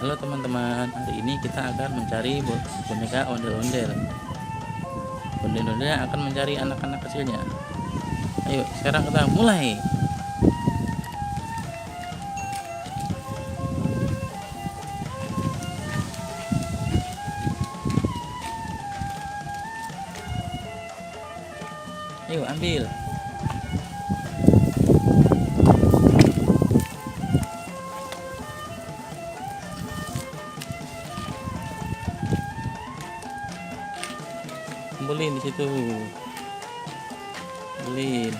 Halo teman-teman, hari ini kita akan mencari boneka ondel-ondel. Ondel-ondel akan mencari anak-anak kecilnya. Ayo, sekarang kita mulai. Ayo, ambil. Kumpulin di situ. Kumpulin.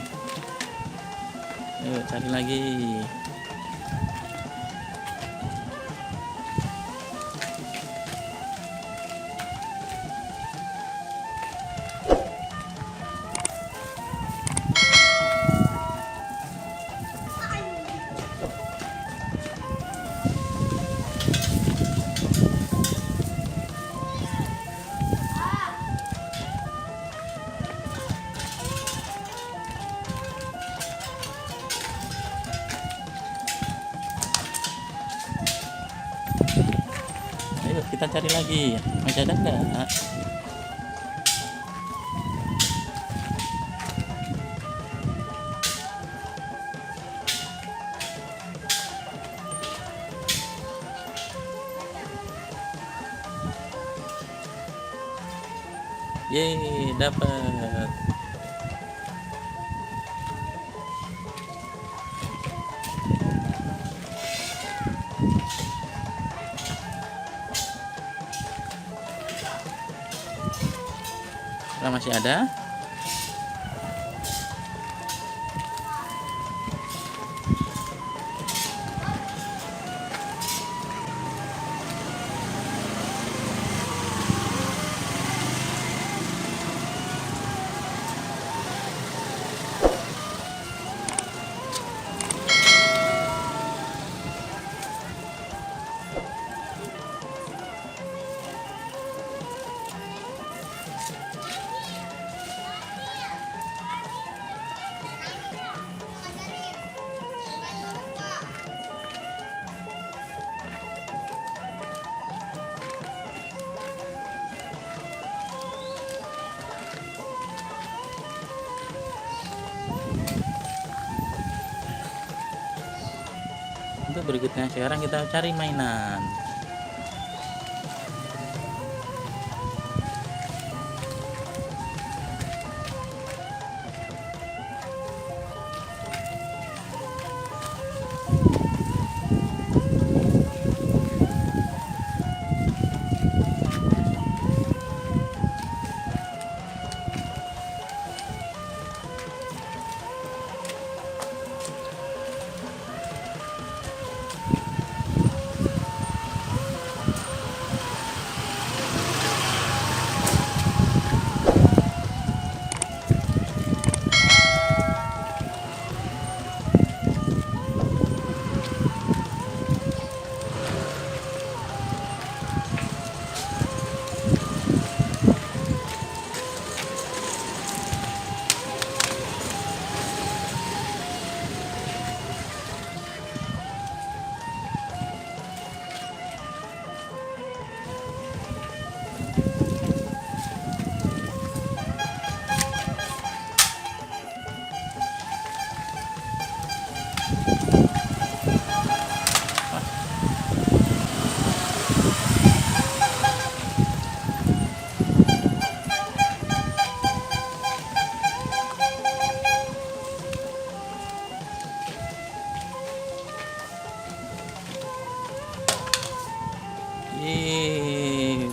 Ayo, cari lagi. Ayo kita cari lagi, masih ada enggak? Yeay, dapat. Nah, masih ada. Untuk berikutnya sekarang kita cari mainan.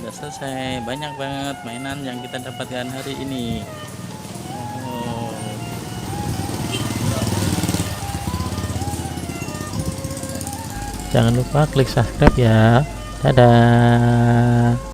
Udah selesai. Banyak banget mainan yang kita dapatkan hari ini. Oh. Jangan lupa klik subscribe ya. Dadah.